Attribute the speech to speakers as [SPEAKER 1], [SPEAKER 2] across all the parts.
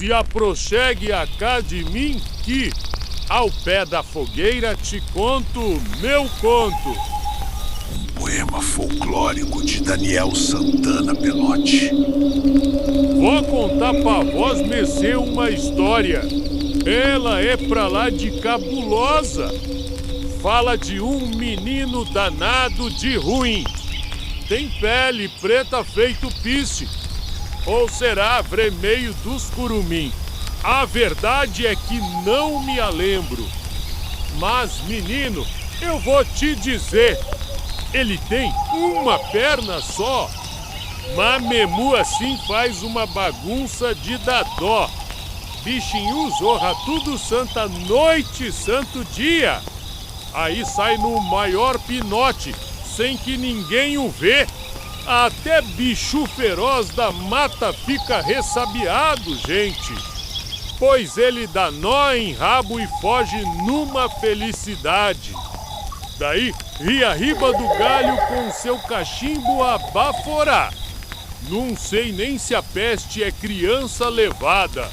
[SPEAKER 1] Se aproxegue cá de mim que, ao pé da fogueira, te conto meu conto.
[SPEAKER 2] Poema folclórico de Daniel Santana Pelote.
[SPEAKER 1] Vou contar pra vós, mecê, uma história. Ela é pra lá de cabulosa. Fala de um menino danado de ruim. Tem pele preta feito piche, ou será vermelho dos curumim. A verdade é que não me a lembro. Mas, menino, eu vou te dizer, ele tem uma perna só. Mamemu assim faz uma bagunça de dar dó. Bichinho zorra tudo santa noite, santo dia. Aí sai no maior pinote, sem que ninguém o vê. Até bicho feroz da mata fica ressabiado, gente. Pois ele dá nó em rabo e foge numa felicidade. Daí ri a riba do galho com seu cachimbo a baforar. Não sei nem se a peste é criança levada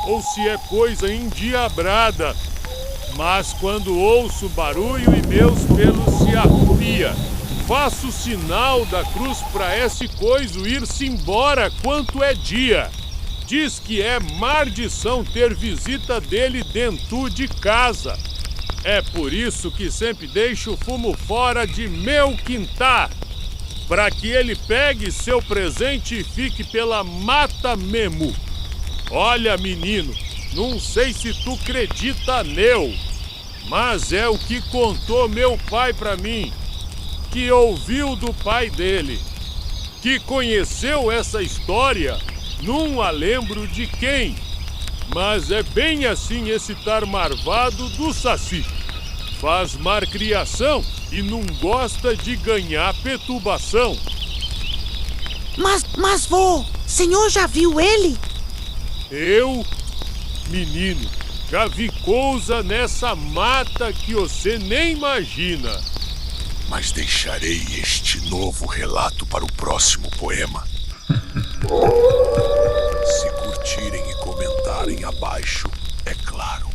[SPEAKER 1] ou se é coisa endiabrada. Mas quando ouço barulho e meus pelos se arrepia, faço o sinal da cruz pra esse coiso ir-se embora quanto é dia. Diz que é maldição ter visita dele dentro de casa. É por isso que sempre deixo o fumo fora de meu quintal, pra que ele pegue seu presente e fique pela mata mesmo. Olha, menino, não sei se tu acredita neu, mas é o que contou meu pai pra mim, que ouviu do pai dele, que conheceu essa história, não a lembro de quem, mas é bem assim esse tar marvado do Saci. Faz marcriação e não gosta de ganhar perturbação.
[SPEAKER 3] Mas vô, senhor já viu ele?
[SPEAKER 1] Eu, menino, já vi coisa nessa mata que você nem imagina.
[SPEAKER 2] Mas deixarei este novo relato para o próximo poema. Se curtirem e comentarem abaixo, é claro.